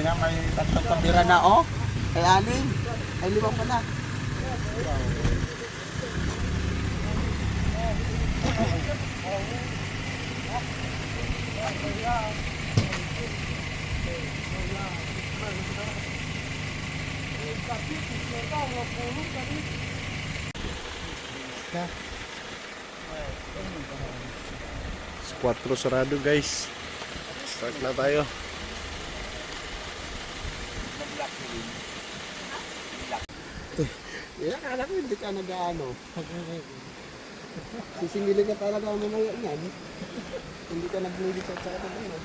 nga, may tatlong kabira na, oh. Ay, aling. Ay, 5 pala. Squad sarado guys. Start na tayo. Akala ko hindi ka nag-ano. Sisingilin ka talaga mamaya yan. Hindi ka nag-legit sa ano.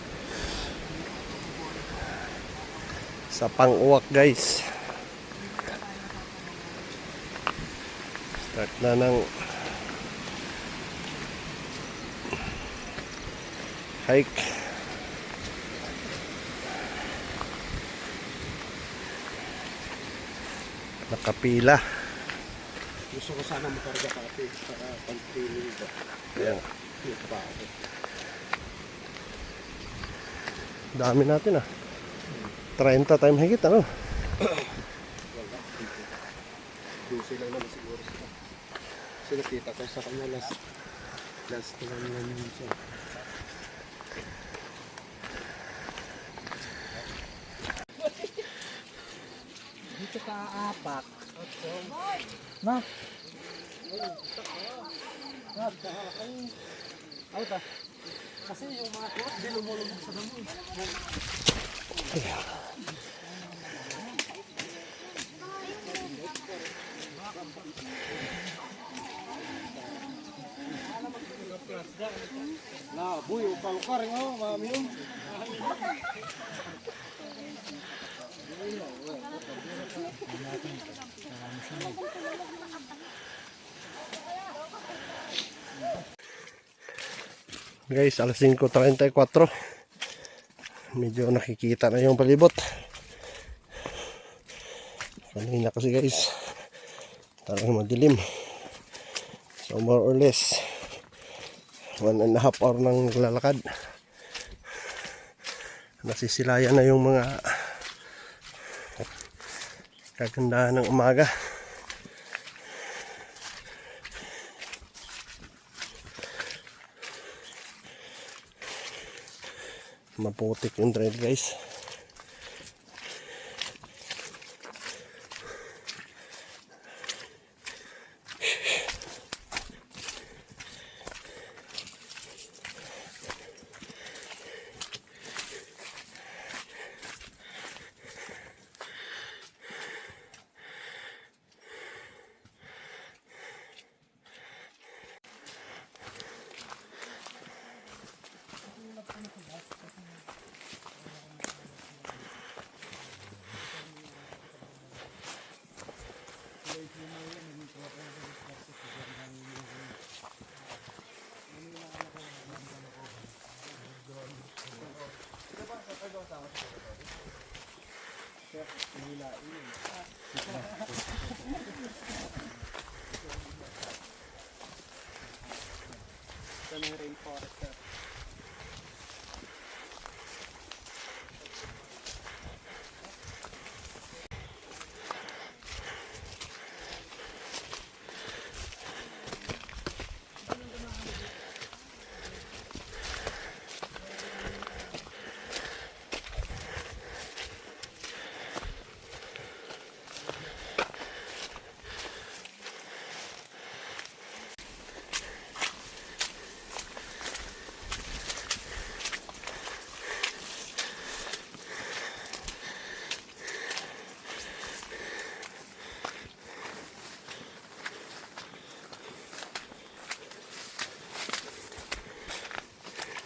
Sa pang-uwak guys. Start na ng hike. Nakapila. Gusto ko sana makarga pati para pag-training ko. Ayan. Dito pa ako. Dami natin 30 time higit ano. Wala. 12 lang naman siguro sila. Kasi nakita ko sa kanya last na lang yun siya. Dito ka apak. Na. Ay ta. Kasi yung mga tuwat di lumulubog sa damo. Na, buy ukal-ukar ngo, mami yung. Guys, alas 5:34. Medyo nakikita na yung palibot. Kanina kasi guys, talagang madilim. So more or less 1.5 hour ng lalakad. Nasisilayan na yung mga kagandahan ng umaga. Maputik yung trail guys.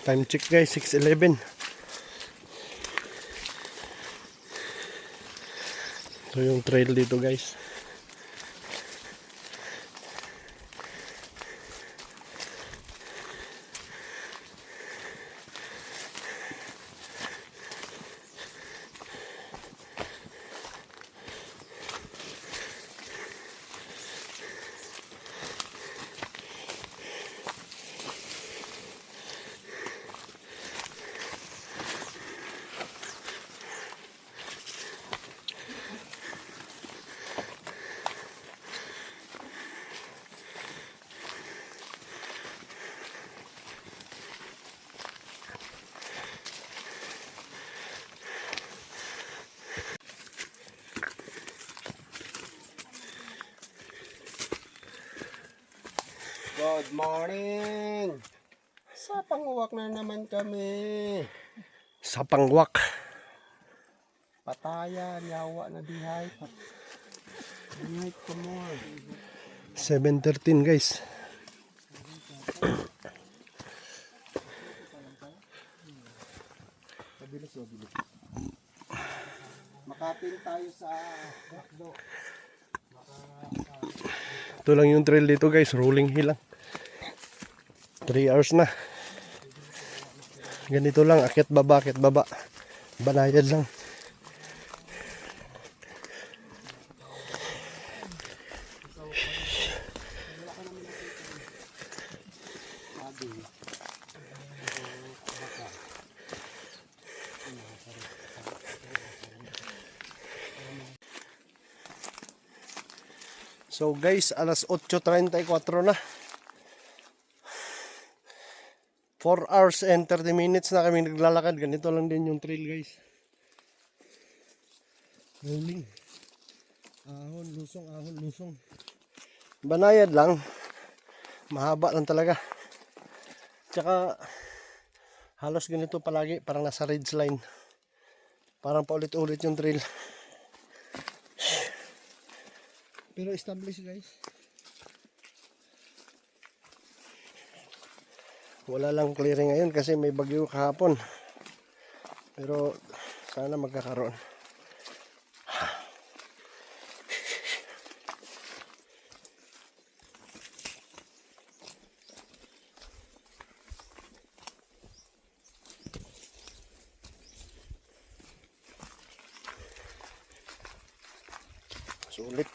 Time check guys, 6:11. Ito yung trail dito guys. morning! Sa panguwak na naman kami. Sa pangwak. Patayan, yawa na dihay. Dihay ka more. 7:13 guys. Mabilis. Makating tayo sa Gakdo. Ito lang yung trail dito guys, rolling hill lang. 3 hours na. Ganito lang, akyat baba. Banayad lang. So guys, alas 8:34 na. 4 hours and 30 minutes na kami naglalakad. Ganito lang din yung trail guys. Rolling. Ahon, lusong. Banayad lang. Mahaba lang talaga. Tsaka halos ganito palagi. Parang nasa ridge line. Parang paulit-ulit yung trail. Pero established guys. Wala lang clearing ngayon kasi may bagyo kahapon. Pero sana magkakaroon. Sulit.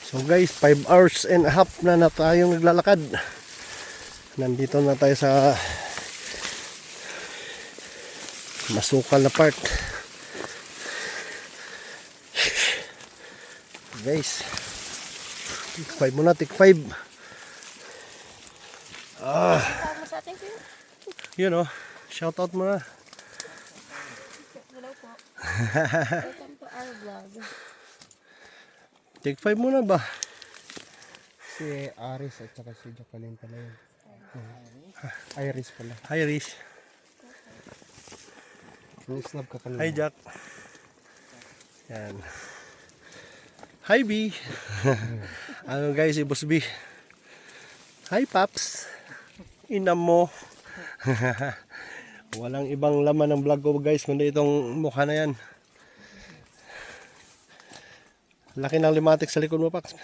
So guys, 5 hours and a half na tayong naglalakad. Nandito na tayo sa masukal na part. Guys, take 5 muna, take 5. You know, shout out muna. Hello po. Welcome to our vlog. Take 5 muna ba? Si Aris at saka si Jacqueline pala yun. Iris pala. Hi Rish. Snap ka kanina. Hi Jack. Yan. Hi B. Ano guys, si Boss B. Hi Paps. Inam mo. Walang ibang laman ng vlog ko guys, kundi itong mukha na yan. Laki ng limatik sa likod mo, Paps.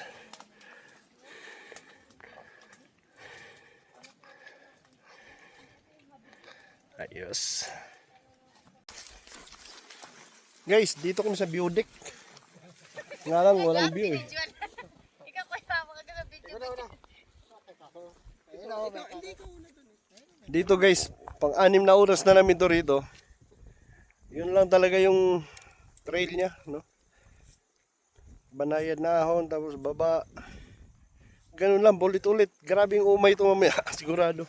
Ayos. Guys, dito kami sa view deck. Nga lang, walang view eh. Ikaw ko yung mga video. Dito guys, pang-6 na oras na namin to rito. Yun lang talaga yung trail niya, no? Banayad na ahon, tapos baba. Ganun lang, ulit-ulit. Grabe yung umay ito mamaya, sigurado.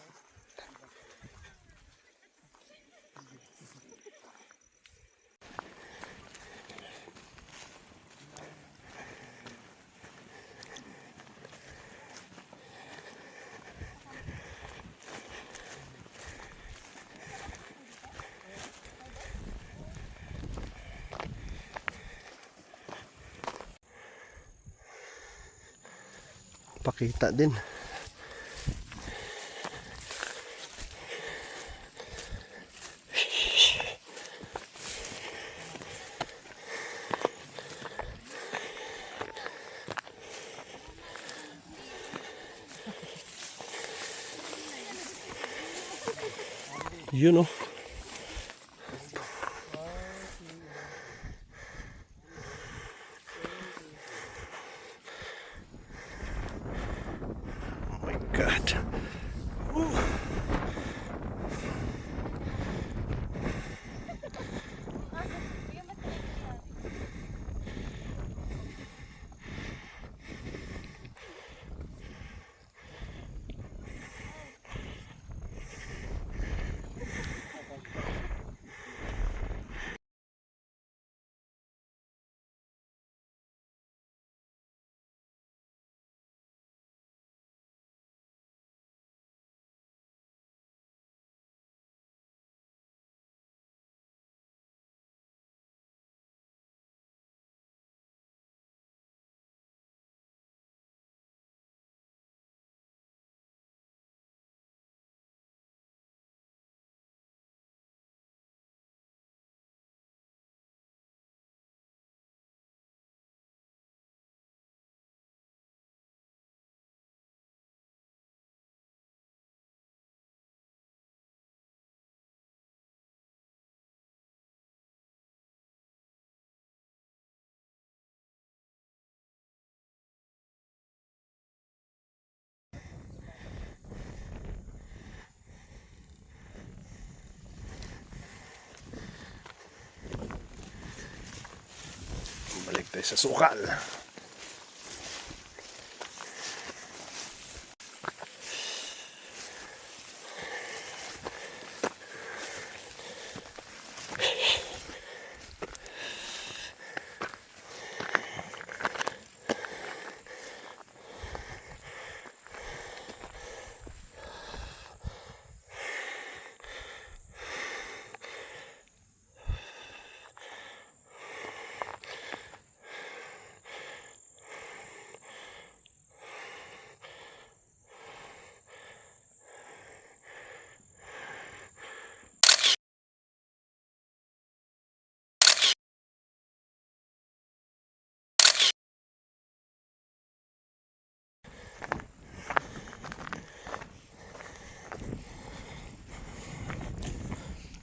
Pakita din. You know. God. Ooh. tayo sa sukal.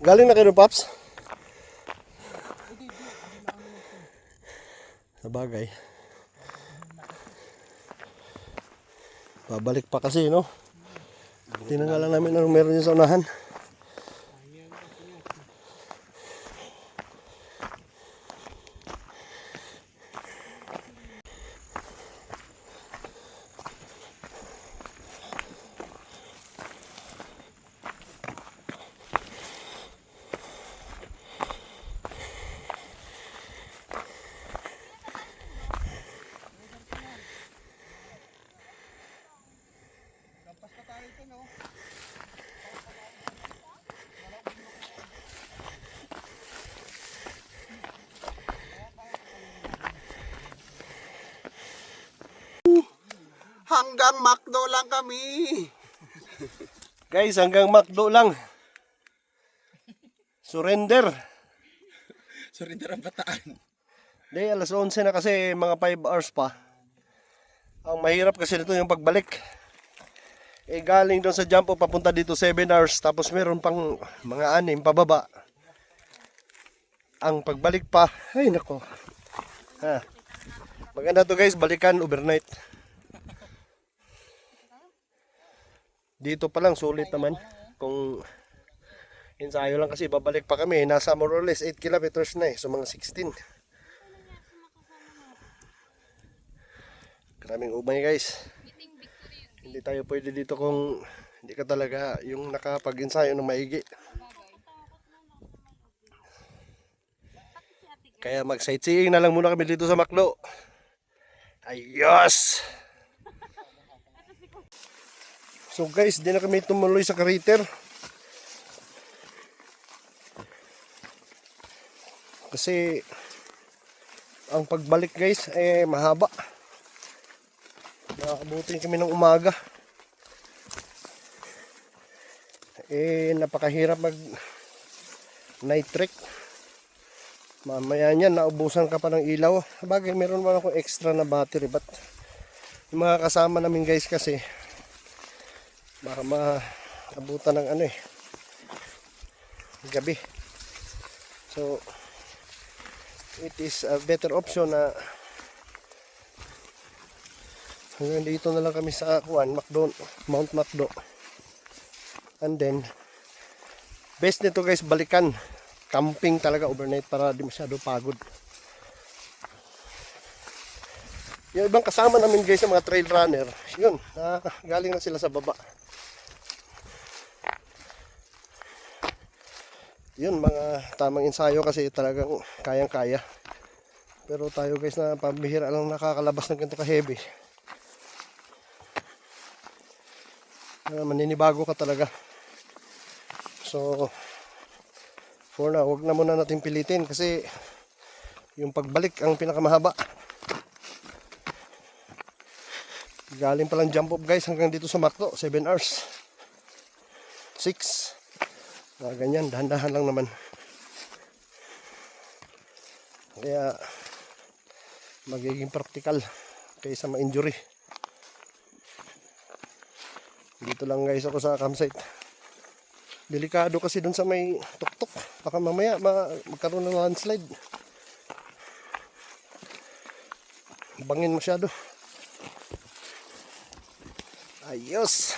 Galing na kayo, Paps? Sa bagay. Babalik pa kasi, no? Tinanggalan namin anong meron yung sa unahan. Hanggang McDo lang kami. Guys, hanggang McDo lang. Surrender. Surrender ang bataan. Di, alas 11 na kasi, mga 5 hours pa. Ang mahirap kasi nito yung pagbalik. Eh, galing doon sa jump papunta dito 7 hours. Tapos meron pang mga 6 pababa. Ang pagbalik pa, ay nako. Ha. Maganda to guys, balikan overnight. Dito pa lang sulit naman. Kung ensayo lang kasi babalik pa kami. Nasa more or less 8 kilometers na eh. So mga 16. Maraming umay guys. Hindi tayo pwede dito kung hindi ka talaga yung nakapag-ensayo ng maigi. Kaya mag-sightseeing na lang muna kami dito sa Macdo. Ayos! So guys, di na kami tumuloy sa crater. Kasi ang pagbalik guys eh mahaba. Nakakabutin kami ng umaga. Eh napakahirap mag night trek. Mamaya niyan naubusan ka pa ng ilaw. Bagay meron man ako extra na battery, but yung mga kasama namin guys kasi baka maabutan ng ano eh gabi. So it is a better option na hanggang dito na lang kami sa Mount Macdo. And then best nito guys, balikan camping talaga overnight para di masyado pagod. Yung ibang kasama namin guys, mga trail runner, yun, galing na sila sa baba. Yun, mga tamang ensayo kasi talagang kayang-kaya. Pero tayo guys na pambihira lang nakakalabas ng ganito ka-heavy. Maninibago ka talaga. So, for now, wag na muna natin pilitin kasi yung pagbalik ang pinakamahaba. Galing palang jump up guys hanggang dito sa Macdo, 7 hours. 6. Ganyan, dahan-dahan lang naman. Kaya magiging practical kaysa ma-injury. Dito lang guys ako sa campsite. Delikado kasi dun sa may tuktok. Baka mamaya magkaroon ng landslide. Bangin masyado. Ayos.